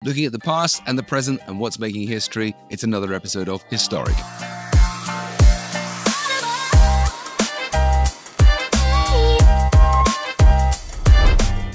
Looking at the past and the present and what's making history, it's another episode of Historic.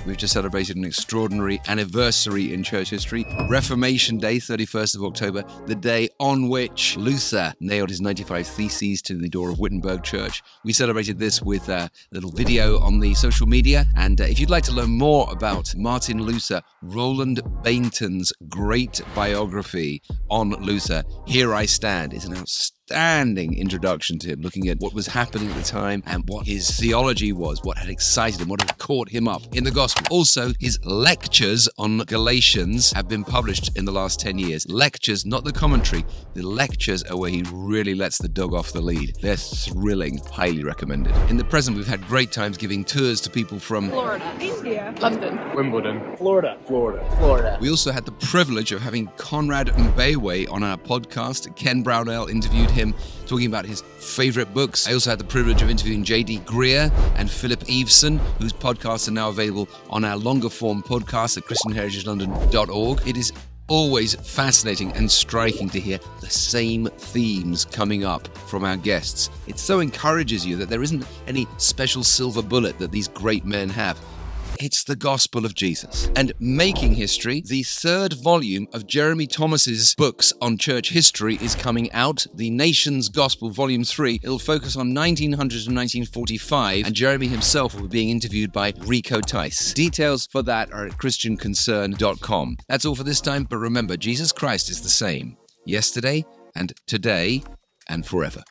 We've just celebrated an extraordinary anniversary in church history. Reformation Day, 31st of October, the day on which Luther nailed his 95 Theses to the door of Wittenberg Church. We celebrated this with a little video on the social media. And if you'd like to learn more about Martin Luther, Roland Bainton's great biography on Luther, Here I Stand, is an outstanding introduction to him, looking at what was happening at the time and what his theology was, what had excited him, what had caught him up in the gospel. Also, his lectures on Galatians have been published in the last 10 years. Lectures, not the commentary. The lectures are where he really lets the dog off the lead. They're thrilling, highly recommended. In the present, we've had great times giving tours to people from Florida, India, London, Wimbledon, Florida. We also had the privilege of having Conrad Mbewe on our podcast. Ken Brownell interviewed him, talking about his favorite books. I also had the privilege of interviewing J.D. Greer and Philip Eveson, whose podcasts are now available on our longer form podcast at christianheritagelondon.org. It is always fascinating and striking to hear the same themes coming up from our guests. It so encourages you that there isn't any special silver bullet that these great men have. It's the gospel of Jesus. And Making History, the third volume of Jeremy Thomas's books on church history, is coming out. The Nation's Gospel, Volume 3. It'll focus on 1900 to 1945, and Jeremy himself will be being interviewed by Rico Tice. Details for that are at christianconcern.com. That's all for this time, but remember, Jesus Christ is the same, yesterday and today and forever.